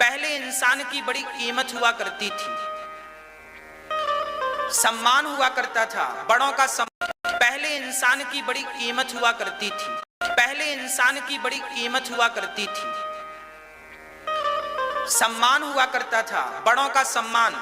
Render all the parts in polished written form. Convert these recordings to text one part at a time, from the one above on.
पहले इंसान की बड़ी कीमत हुआ करती थी, सम्मान हुआ करता था, बड़ों का सम्मान। पहले इंसान की बड़ी कीमत हुआ करती थी, पहले इंसान की बड़ी कीमत हुआ करती थी, सम्मान हुआ करता था, बड़ों का सम्मान।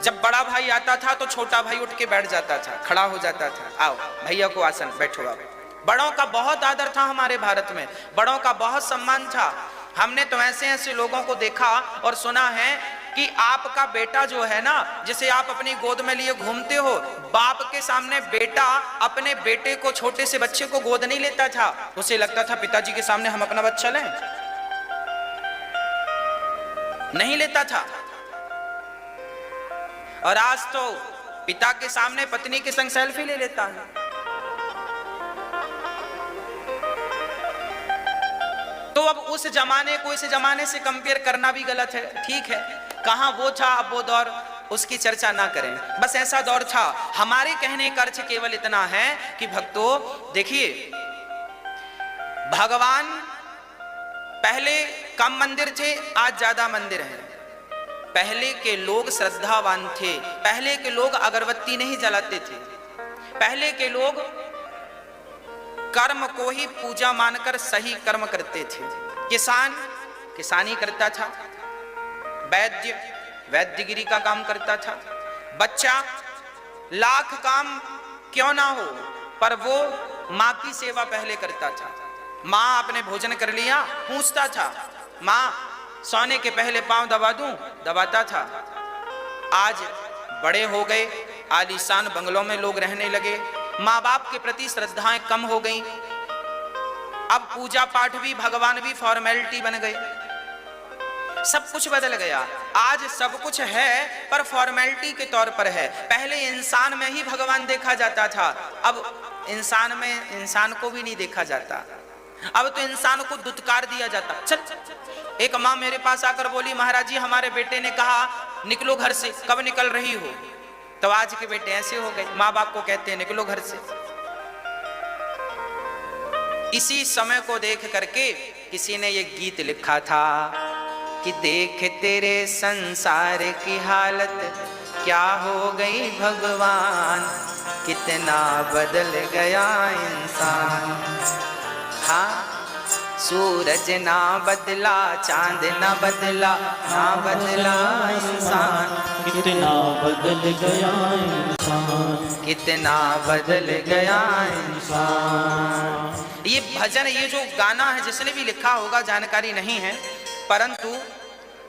जब बड़ा भाई आता था तो छोटा भाई उठ के बैठ जाता था, खड़ा हो जाता था, आओ भैया को आसन, बैठो आप। बड़ों का बहुत आदर था हमारे भारत में, बड़ों का बहुत सम्मान था। हमने तो ऐसे ऐसे लोगों को देखा और सुना है कि आपका बेटा जो है ना, जिसे आप अपनी गोद में लिए घूमते हो, बाप के सामने बेटा अपने बेटे को, छोटे से बच्चे को गोद नहीं लेता था। उसे लगता था पिताजी के सामने हम अपना बच्चा लें, नहीं लेता था। और आज तो पिता के सामने पत्नी के संग सेल्फी ले लेता है। तो अब उस जमाने को इस जमाने से कंपेयर करना भी गलत है। ठीक है, कहां वो था, अब वो दौर, उसकी चर्चा ना करें, बस ऐसा दौर था। हमारे कहने का अर्थ केवल इतना है कि भक्तों देखिए, भगवान पहले कम मंदिर थे, आज ज्यादा मंदिर हैं। पहले के लोग श्रद्धावान थे, पहले के लोग अगरबत्ती नहीं जलाते थे, पहले के लोग कर्म को ही पूजा मानकर सही कर्म करते थे। किसान किसानी करता था, वैद्य वैद्यगिरी का काम करता था, बच्चा लाख काम क्यों ना हो पर वो माँ की सेवा पहले करता था। माँ आपने भोजन कर लिया, पूछता था, माँ सोने के पहले पांव दबा दूं, दबाता था। आज बड़े हो गए, आलीशान बंगलों में लोग रहने लगे, माँ बाप के प्रति श्रद्धाएं कम हो गई। अब पूजा पाठ भी, भगवान भी फॉर्मेलिटी बन गए, सब कुछ बदल गया। आज सब कुछ है पर फॉर्मेलिटी के तौर पर है। पहले इंसान में ही भगवान देखा जाता था, अब इंसान में इंसान को भी नहीं देखा जाता। अब तो इंसान को दुत्कार दिया जाता। चल, एक माँ मेरे पास आकर बोली, महाराज जी हमारे बेटे ने कहा निकलो घर से, कब निकल रही हो? तो आज के बेटे ऐसे हो गए, माँ बाप को कहते हैं निकलो घर से। इसी समय को देख करके किसी ने ये गीत लिखा था कि देख तेरे संसार की हालत क्या हो गई भगवान, कितना बदल गया इंसान। हाँ, सूरज ना बदला, चांद ना बदला, ना बदला इंसान, कितना बदल गया इंसान, कितना बदल गया इंसान। ये भजन, ये जो गाना है, जिसने भी लिखा होगा जानकारी नहीं है, परंतु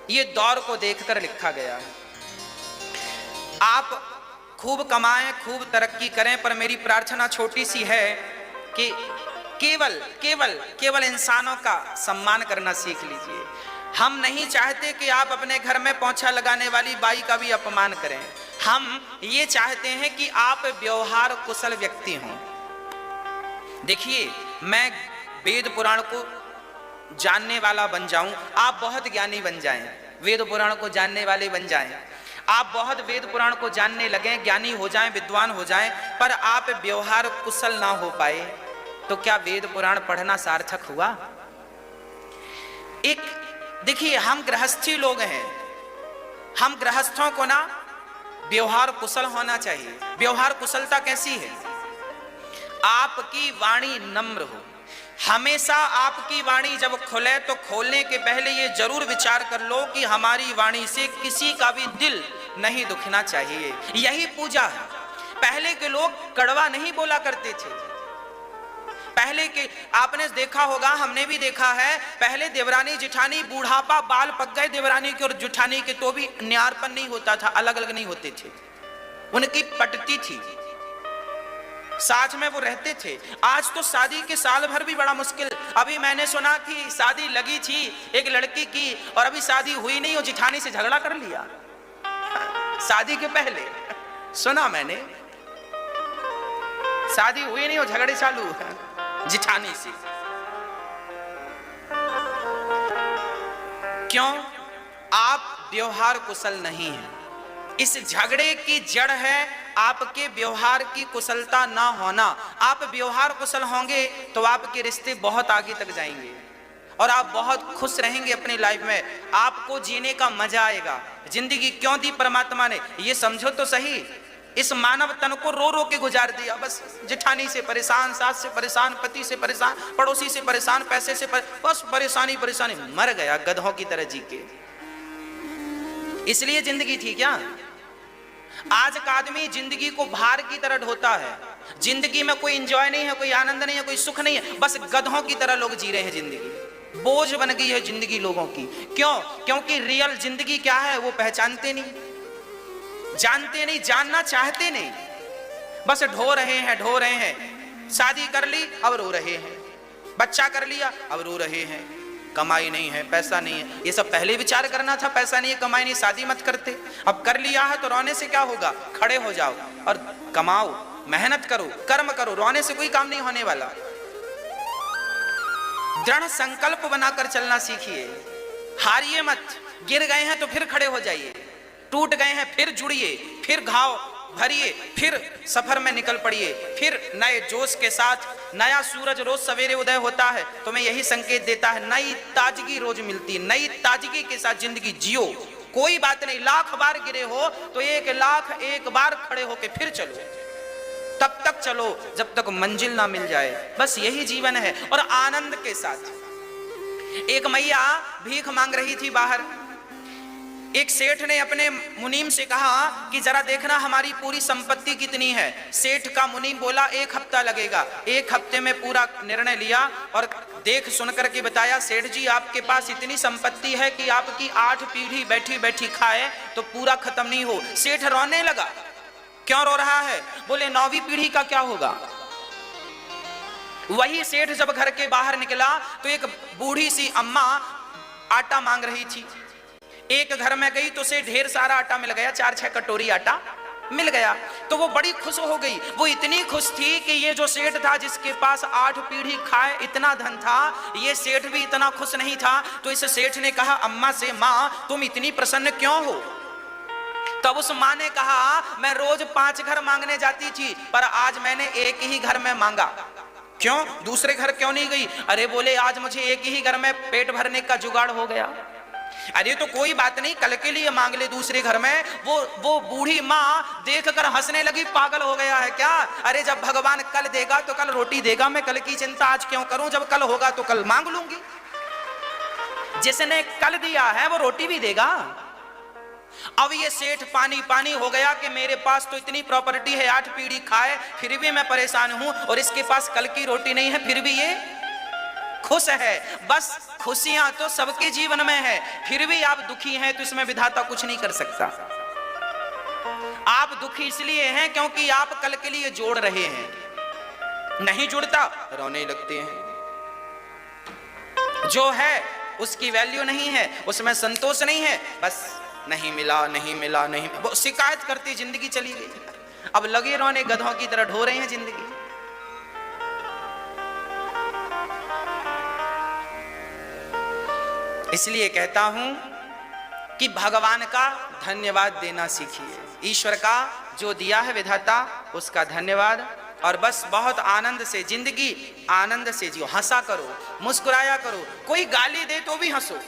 ये दौर को देखकर लिखा गया। आप खूब कमाएं, खूब तरक्की करें, पर मेरी प्रार्थना छोटी सी है कि केवल केवल केवल इंसानों का सम्मान करना सीख लीजिए। हम नहीं चाहते कि आप अपने घर में पोंछा लगाने वाली बाई का भी अपमान करें। हम ये चाहते हैं कि आप व्यवहार कुशल व्यक्ति हों। देखिए, मैं वेद पुराण को जानने वाला बन जाऊं, आप बहुत ज्ञानी बन जाएं, वेद पुराण को जानने वाले बन जाएं, आप बहुत वेद पुराण को जानने लगें, ज्ञानी हो जाएं, विद्वान हो जाएं, पर आप व्यवहार कुशल ना हो पाए तो क्या वेद पुराण पढ़ना सार्थक हुआ? एक देखिए, हम गृहस्थी लोग हैं, हम गृहस्थों को ना व्यवहार कुशल होना चाहिए। व्यवहार कुशलता कैसी है? आपकी वाणी नम्र हो। हमेशा आपकी वाणी जब खुले तो खोलने के पहले ये जरूर विचार कर लो कि हमारी वाणी से किसी का भी दिल नहीं दुखना चाहिए। यही पूजा है। पहले के लोग कड़वा नहीं बोला करते थे। पहले के आपने देखा होगा, हमने भी देखा है, पहले देवरानी जिठानी, बूढ़ापा बाल पक गए देवरानी के और जिठानी के तो भी न्यारपन नहीं होता था, अलग अलग नहीं होते थे, उनकी पटती थी, साथ में वो रहते थे। आज तो शादी के साल भर भी बड़ा मुश्किल। अभी मैंने सुना कि शादी लगी थी एक लड़की की और अभी शादी हुई नहीं, और जिठानी से झगड़ा कर लिया शादी के पहले। सुना मैंने, शादी हुई नहीं और झगड़े चालू जिठानी से। क्यों? आप व्यवहार कुशल नहीं हैं। इस झगड़े की जड़ है आपके व्यवहार की कुशलता ना होना। आप व्यवहार कुशल होंगे तो आपके रिश्ते बहुत आगे तक जाएंगे। और आप बहुत खुश रहेंगे अपनी लाइफ में, आपको जीने का मजा आएगा। जिंदगी क्यों दी परमात्मा ने, ये समझो तो सही। इस मानव तन को रो रो के गुजार दिया, बस जेठानी से परेशान, सास से परेशान, पति से परेशान, पड़ोसी से परेशान, पैसे से बस परेशानी परेशानी, मर गया गधों की तरह जी के। इसलिए जिंदगी थी क्या? आज का आदमी जिंदगी को भार की तरह ढोता है, जिंदगी में कोई एंजॉय नहीं है, कोई आनंद नहीं है, कोई सुख नहीं है, बस गधों की तरह लोग जी रहे हैं जिंदगी। बोझ बन गई है जिंदगी लोगों की। क्यों? क्योंकि रियल जिंदगी क्या है वो पहचानते नहीं, जानते नहीं, जानना चाहते नहीं, बस ढो रहे हैं। शादी कर ली अब रो रहे हैं, बच्चा कर लिया अब रो रहे हैं, कमाई नहीं है, पैसा नहीं है। ये सब पहले विचार करना था, पैसा नहीं है, कमाई नहीं, शादी मत करते। अब कर लिया है तो रोने से क्या होगा? खड़े हो जाओ और कमाओ, मेहनत करो, कर्म करो, रोने से कोई काम नहीं होने वाला। दृढ़ संकल्प बनाकर चलना सीखिए, हारिए मत। गिर गए हैं तो फिर खड़े हो जाइए, टूट गए हैं फिर जुड़िए, फिर घाव भरिए, फिर सफर में निकल पड़िए, फिर नए जोश के साथ। नया सूरज रोज सवेरे उदय होता है, तुम्हें यही संकेत देता है नई ताजगी रोज मिलती। नई ताजगी के साथ जिंदगी जियो, कोई बात नहीं, लाख बार गिरे हो तो 1,00,001 बार खड़े होके फिर चलो, तब तक चलो जब तक मंजिल ना मिल जाए। बस यही जीवन है, और आनंद के साथ। एक मैया भीख मांग रही थी बाहर, एक सेठ ने अपने मुनीम से कहा कि जरा देखना हमारी पूरी संपत्ति कितनी है। सेठ का मुनीम बोला 1 हफ्ता लगेगा। 1 हफ्ते में पूरा निर्णय लिया और देख सुन करके बताया, सेठ जी आपके पास इतनी संपत्ति है कि आपकी 8 पीढ़ी बैठी बैठी खाए तो पूरा खत्म नहीं हो। सेठ रोने लगा। क्यों रो रहा है? बोले 9वीं पीढ़ी का क्या होगा। वही सेठ जब घर के बाहर निकला तो एक बूढ़ी सी अम्मा आटा मांग रही थी। एक घर में गई तो उसे ढेर सारा आटा मिल गया, 4-6 कटोरी आटा मिल गया। तो वो बड़ी खुश हो गई। वो इतनी खुश थी कि ये जो सेठ था जिसके पास 8 पीढ़ी खाए इतना धन था, ये सेठ भी इतना खुश नहीं था। तो इस सेठ ने कहा अम्मा से, माँ तुम इतनी प्रसन्न क्यों हो? तब उस माँ ने कहा, मैं रोज 5 घर मांगने जाती थी, पर आज मैंने एक ही घर में मांगा। क्यों? दूसरे घर क्यों नहीं गई? अरे बोले आज मुझे एक ही घर में पेट भरने का जुगाड़ हो गया। अरे तो कोई बात नहीं, कल के लिए मांग ले दूसरे घर में। वो बूढ़ी माँ देखकर हंसने लगी, पागल हो गया है क्या? अरे जब भगवान कल देगा तो कल रोटी देगा, मैं कल की चिंता आज क्यों करूं? जब कल होगा तो कल मांग लूंगी। जिसने कल दिया है वो रोटी भी देगा। अब ये सेठ पानी पानी हो गया कि मेरे पास तो इतनी प्रॉपर्टी है, 8 पीढ़ी खाए, फिर भी मैं परेशान हूं, और इसके पास कल की रोटी नहीं है, फिर भी ये खुश है। बस खुशियां तो सबके जीवन में है, फिर भी आप दुखी हैं तो इसमें विधाता कुछ नहीं कर सकता। आप दुखी इसलिए हैं क्योंकि आप कल के लिए जोड़ रहे हैं, नहीं जुड़ता रोने लगते हैं। जो है उसकी वैल्यू नहीं है, उसमें संतोष नहीं है, बस नहीं मिला नहीं मिला नहीं, शिकायत करती जिंदगी चली गई। अब लगे रोने, गधों की तरह ढो रहे हैं जिंदगी। इसलिए कहता हूं कि भगवान का धन्यवाद देना सीखिए। ईश्वर का जो दिया है विधाता उसका धन्यवाद, और बस बहुत आनंद से जिंदगी, आनंद से जियो, हंसा करो, मुस्कुराया करो। कोई गाली दे तो भी हंसो।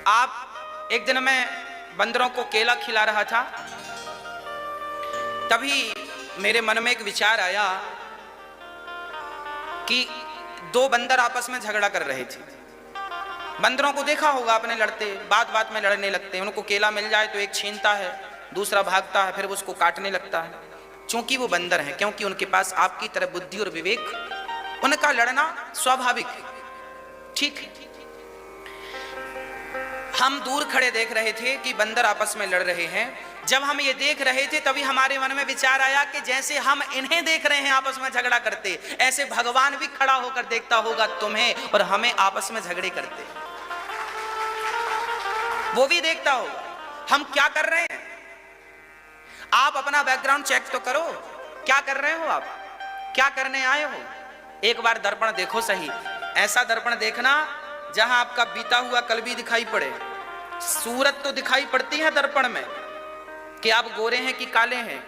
आप एक दिन मैं बंदरों को केला खिला रहा था, तभी मेरे मन में एक विचार आया कि 2 बंदर आपस में झगड़ा कर रहे थे। बंदरों को देखा होगा आपने, लड़ते, बात बात में लड़ने लगते हैं। उनको केला मिल जाए तो एक छीनता है, दूसरा भागता है, फिर उसको काटने लगता है। क्योंकि वो बंदर हैं, क्योंकि उनके पास आपकी तरह बुद्धि और विवेक, उनका लड़ना स्वाभाविक ठीक है। हम दूर खड़े देख रहे थे कि बंदर आपस में लड़ रहे हैं। जब हम ये देख रहे थे तभी हमारे मन में विचार आया कि जैसे हम इन्हें देख रहे हैं आपस में झगड़ा करते, ऐसे भगवान भी खड़ा होकर देखता होगा तुम्हें और हमें आपस में झगड़े करते। वो भी देखता होगा हम क्या कर रहे हैं। आप अपना बैकग्राउंड चेक तो करो, क्या कर रहे हो, आप क्या करने आए हो। एक बार दर्पण देखो सही, ऐसा दर्पण देखना जहां आपका बीता हुआ कल भी दिखाई पड़े। सूरत तो दिखाई पड़ती है दर्पण में कि आप गोरे हैं कि काले हैं,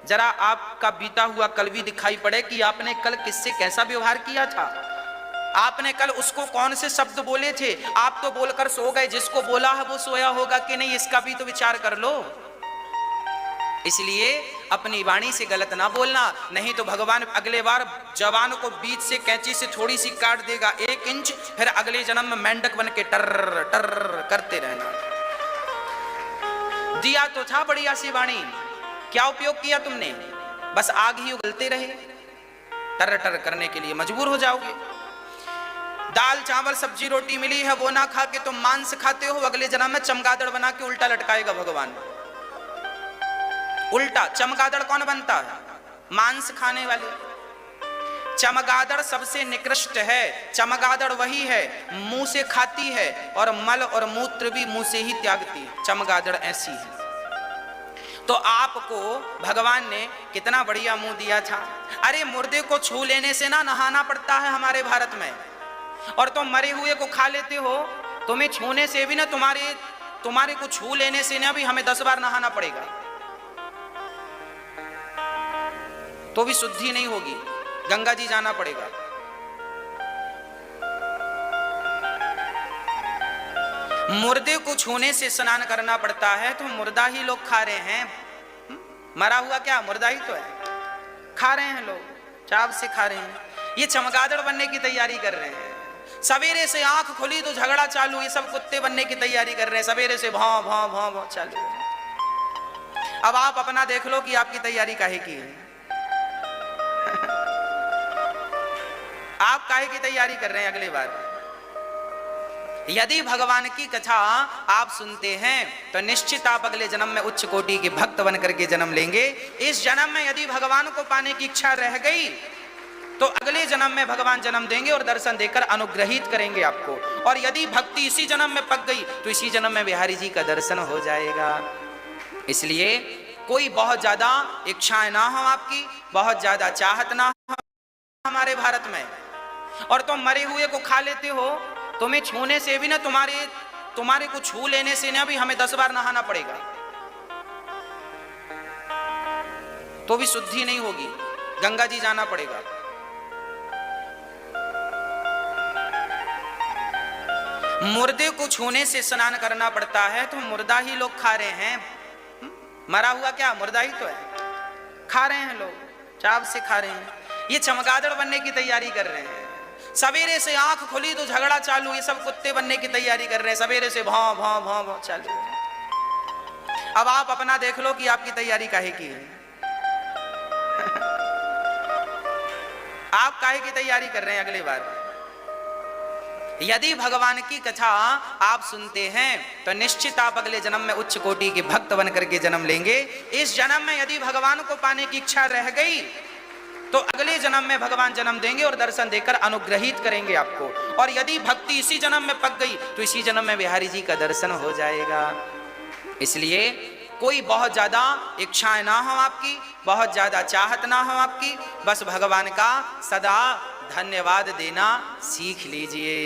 जरा आपका बीता हुआ कल भी दिखाई पड़े कि आपने कल किससे कैसा व्यवहार किया था। आपने कल उसको कौन से शब्द बोले थे? आप तो बोलकर सो गए, जिसको बोला है वो सोया होगा कि नहीं, इसका भी तो विचार कर लो। इसलिए अपनी वाणी से गलत ना बोलना, नहीं तो भगवान अगले बार जवान को बीच से कैंची से थोड़ी सी काट देगा 1 इंच, फिर अगले जन्म में मेंढक बन के टर टर करते रहना। दिया तो था बढ़िया सी वाणी, क्या उपयोग किया तुमने? बस आग ही उगलते रहे, टर टर करने के लिए मजबूर हो जाओगे। दाल चावल सब्जी रोटी मिली है, वो ना खा के तुम मांस खाते हो, अगले जन्म में चमगादड़ बना के उल्टा लटकाएगा भगवान। उल्टा चमगादड़ कौन बनता है? मांस खाने वाले। चमगादड़ सबसे निकृष्ट है। चमगादड़ वही है मुंह से खाती है और मल और मूत्र भी मुंह से ही त्यागती है। चमगादड़ ऐसी है। तो आपको भगवान ने कितना बढ़िया मुंह दिया था। अरे मुर्दे को छू लेने से ना नहाना पड़ता है हमारे भारत में, और तुम मरे हुए को खा लेते हो। तुम्हें छूने से भी ना, तुम्हारे को छू लेने से ना भी हमें 10 बार नहाना पड़ेगा, तो भी शुद्धि नहीं होगी, गंगा जी जाना पड़ेगा। मुर्दे को छूने से स्नान करना पड़ता है, तो मुर्दा ही लोग खा रहे हैं। मरा हुआ क्या मुर्दा ही तो है, खा रहे हैं लोग, चाव से खा रहे हैं। ये चमगादड़ बनने की तैयारी कर रहे हैं। सवेरे से आंख खुली तो झगड़ा चालू, ये सब कुत्ते बनने की तैयारी कर रहे हैं। सवेरे से भाव भाव भाव भाव चालू। अब आप अपना देख लो कि आपकी तैयारी काहे की है। आप काहे की तैयारी कर रहे हैं अगली बार? यदि भगवान की कथा आप सुनते हैं तो निश्चित आप अगले जन्म में उच्च कोटि के भक्त बन करके जन्म लेंगे। इस जन्म में यदि भगवान को पाने की इच्छा रह गई तो अगले जन्म में भगवान जन्म देंगे और दर्शन देकर अनुग्रहित करेंगे आपको। और यदि भक्ति इसी जन्म में पक गई तो इसी जन्म में बिहारी जी का दर्शन हो जाएगा। इसलिए कोई बहुत ज्यादा इच्छाएं ना हो आपकी, बहुत ज्यादा चाहत ना हो हमारे भारत में, और तुम मरे हुए को खा लेते हो। तुम्हें छूने से भी ना, तुम्हारे को छू लेने से ना भी हमें 10 बार नहाना पड़ेगा, तो भी शुद्धि नहीं होगी, गंगा जी जाना पड़ेगा। मुर्दे को छूने से स्नान करना पड़ता है, तो मुर्दा ही लोग खा रहे हैं। मरा हुआ क्या मुर्दा ही तो है, खा रहे हैं लोग, चाव से खा रहे हैं। ये चमगादड़ बनने की तैयारी कर रहे हैं। सवेरे से आंख खुली तो झगड़ा चालू, ये सब कुत्ते बनने की तैयारी कर रहे हैं। सवेरे से भाव भाव भाव भाव चालू। अब आप अपना देख लो कि आपकी तैयारी काहे की है। आप काहे की तैयारी कर रहे हैं अगली बार? यदि भगवान की कथा आप सुनते हैं तो निश्चित आप अगले जन्म में उच्च कोटि के भक्त बन करके जन्म लेंगे। इस जन्म में यदि भगवान को पाने की इच्छा रह गई तो अगले जन्म में भगवान जन्म देंगे और दर्शन देकर अनुग्रहित करेंगे आपको। और यदि भक्ति इसी जन्म में पक गई तो इसी जन्म में बिहारी जी का दर्शन हो जाएगा। इसलिए कोई बहुत ज्यादा इच्छाएं ना हो आपकी, बहुत ज्यादा चाहत ना हो आपकी, बस भगवान का सदा धन्यवाद देना सीख लीजिए।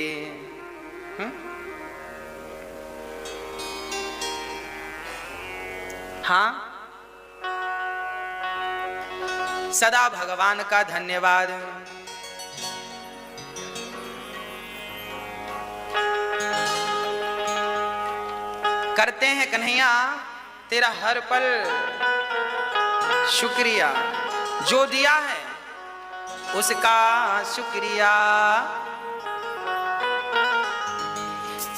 हाँ, सदा भगवान का धन्यवाद। करते हैं कन्हैया तेरा हर पल शुक्रिया, जो दिया है उसका शुक्रिया।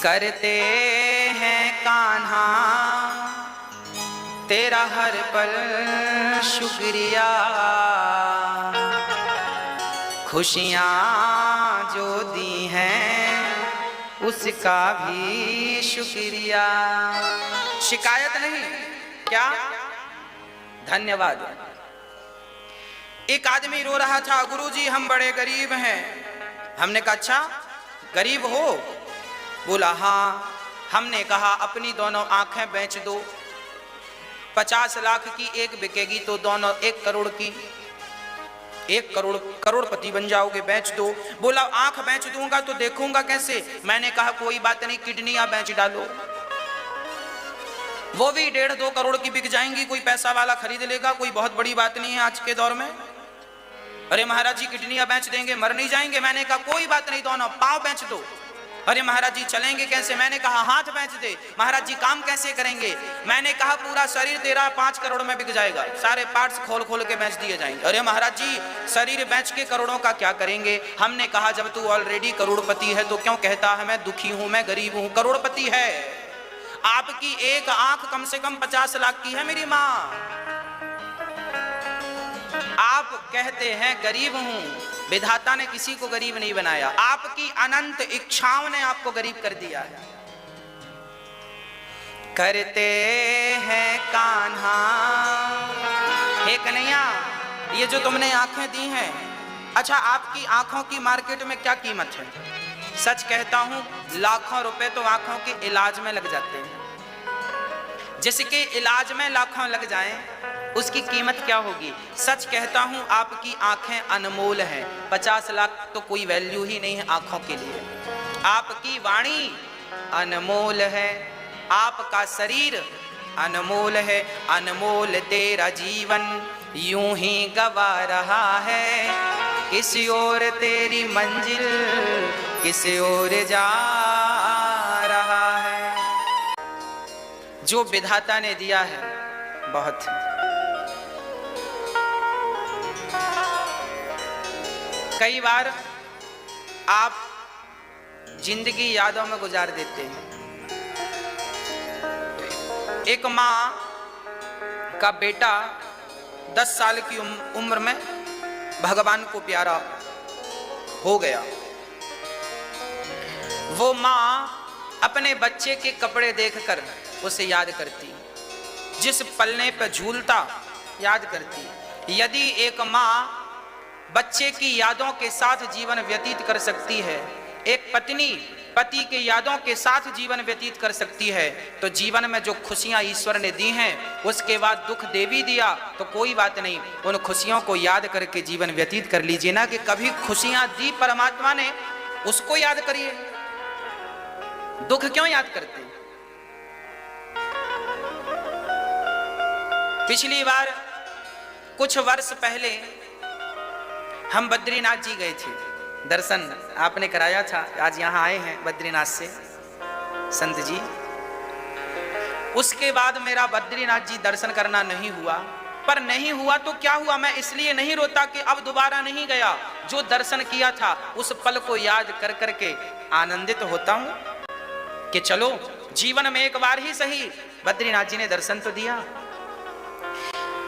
करते हैं कान्हा तेरा हर पल शुक्रिया, खुशियाँ जो दी हैं उसका भी शुक्रिया। शिकायत नहीं, क्या धन्यवाद। एक आदमी रो रहा था, गुरुजी हम बड़े गरीब हैं। हमने कहा अच्छा गरीब हो? बोला हाँ। हमने कहा अपनी दोनों आंखें बेच दो, 50 लाख की एक बिकेगी तो दोनों 1 करोड़ की, 1 करोड़ करोड़पति बन जाओगे, बेच दो। बोला आंख बेच दूंगा तो देखूंगा कैसे? मैंने कहा कोई बात नहीं, किडनियां बेच डालो, वो भी 1.5-2 करोड़ की बिक जाएंगी, कोई पैसा वाला खरीद लेगा, कोई बहुत बड़ी बात नहीं है आज के दौर में। अरे महाराज जी किडनियां बेच देंगे, मर नहीं जाएंगे। मैंने कहा कोई बात नहीं, दोनों पांव बेच दो। अरे महाराज जी चलेंगे कैसे? मैंने कहा हाथ बेच दे। महाराज जी काम कैसे करेंगे? मैंने कहा पूरा शरीर तेरा 5 करोड़ में बिक जाएगा, सारे पार्ट्स खोल खोल के बेच दिए जाएंगे। अरे महाराज जी शरीर बेच के करोड़ों का क्या करेंगे? हमने कहा जब तू ऑलरेडी करोड़पति है तो क्यों कहता है मैं दुखी हूं, मैं गरीब हूं? करोड़पति है, आपकी एक आंख कम से कम 50 लाख की है मेरी मां। आप कहते हैं गरीब हूं, विधाता ने किसी को गरीब नहीं बनाया, आपकी अनंत इच्छाओं ने आपको गरीब कर दिया है। करते हैं कान्हा, हे कन्हैया ये जो तुमने आंखें दी हैं, अच्छा आपकी आंखों की मार्केट में क्या कीमत है? सच कहता हूं लाखों रुपए तो आंखों के इलाज में लग जाते हैं। जिसके इलाज में लाखों लग जाएं उसकी कीमत क्या होगी? सच कहता हूं आपकी आंखें अनमोल हैं, 50 लाख तो कोई वैल्यू ही नहीं है आंखों के लिए। आपकी वाणी अनमोल है, आपका शरीर अनमोल है, अनमोल तेरा जीवन यूं ही गवा रहा है। किसी और तेरी मंजिल किसी और जा रहा है। जो विधाता ने दिया है बहुत है। कई बार आप जिंदगी यादों में गुजार देते हैं। एक माँ का बेटा 10 साल की उम्र में भगवान को प्यारा हो गया। वो माँ अपने बच्चे के कपड़े देखकर उसे याद करती, जिस पलने पर झूलता याद करती। यदि एक माँ बच्चे की यादों के साथ जीवन व्यतीत कर सकती है, एक पत्नी पति के यादों के साथ जीवन व्यतीत कर सकती है, तो जीवन में जो खुशियां ईश्वर ने दी हैं उसके बाद दुख दे भी दिया तो कोई बात नहीं, उन खुशियों को याद करके जीवन व्यतीत कर लीजिए ना। कि कभी खुशियां दी परमात्मा ने उसको याद करिए, दुख क्यों याद करते? पिछली बार कुछ वर्ष पहले हम बद्रीनाथ जी गए थे, दर्शन आपने कराया था। आज यहाँ आए हैं बद्रीनाथ से संत जी। उसके बाद मेरा बद्रीनाथ जी दर्शन करना नहीं हुआ। पर नहीं हुआ तो क्या हुआ, मैं इसलिए नहीं रोता कि अब दोबारा नहीं गया। जो दर्शन किया था उस पल को याद कर करके आनंदित होता हूं कि चलो जीवन में एक बार ही सही बद्रीनाथ जी ने दर्शन तो दिया।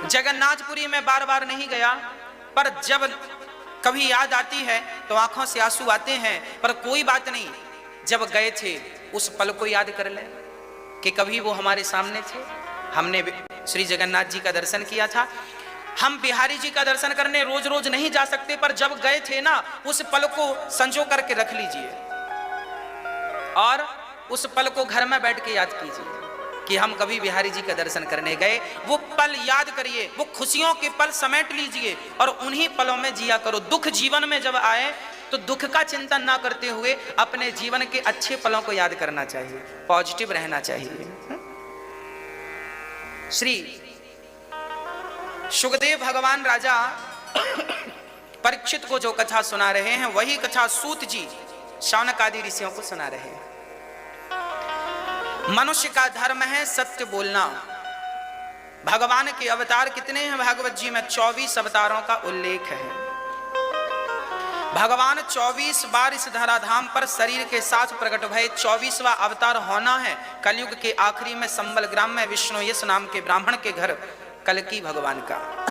जगन्नाथपुरी में बार बार नहीं गया, पर जब कभी याद आती है तो आंखों से आंसू आते हैं। पर कोई बात नहीं, जब गए थे उस पल को याद कर ले कि कभी वो हमारे सामने थे, हमने श्री जगन्नाथ जी का दर्शन किया था। हम बिहारी जी का दर्शन करने रोज रोज नहीं जा सकते, पर जब गए थे ना उस पल को संजो करके रख लीजिए और उस पल को घर में बैठ के याद कीजिए कि हम कभी बिहारी जी का दर्शन करने गए। वो पल याद करिए, वो खुशियों के पल समेट लीजिए और उन्हीं पलों में जिया करो। दुख जीवन में जब आए तो दुख का चिंतन ना करते हुए अपने जीवन के अच्छे पलों को याद करना चाहिए, पॉजिटिव रहना चाहिए। श्री सुखदेव भगवान राजा परीक्षित को जो कथा सुना रहे हैं वही कथा सूत जी शौनक आदि ऋषियों को सुना रहे हैं। मनुष्य का धर्म है सत्य बोलना। भगवान के अवतार कितने हैं? भागवत जी में 24 अवतारों का उल्लेख है। भगवान 24 बार इस धराधाम पर शरीर के साथ प्रकट भय। 24वां अवतार होना है कलयुग के आखिरी में संबल ग्राम में विष्णु यश नाम के ब्राह्मण के घर कलकी भगवान का।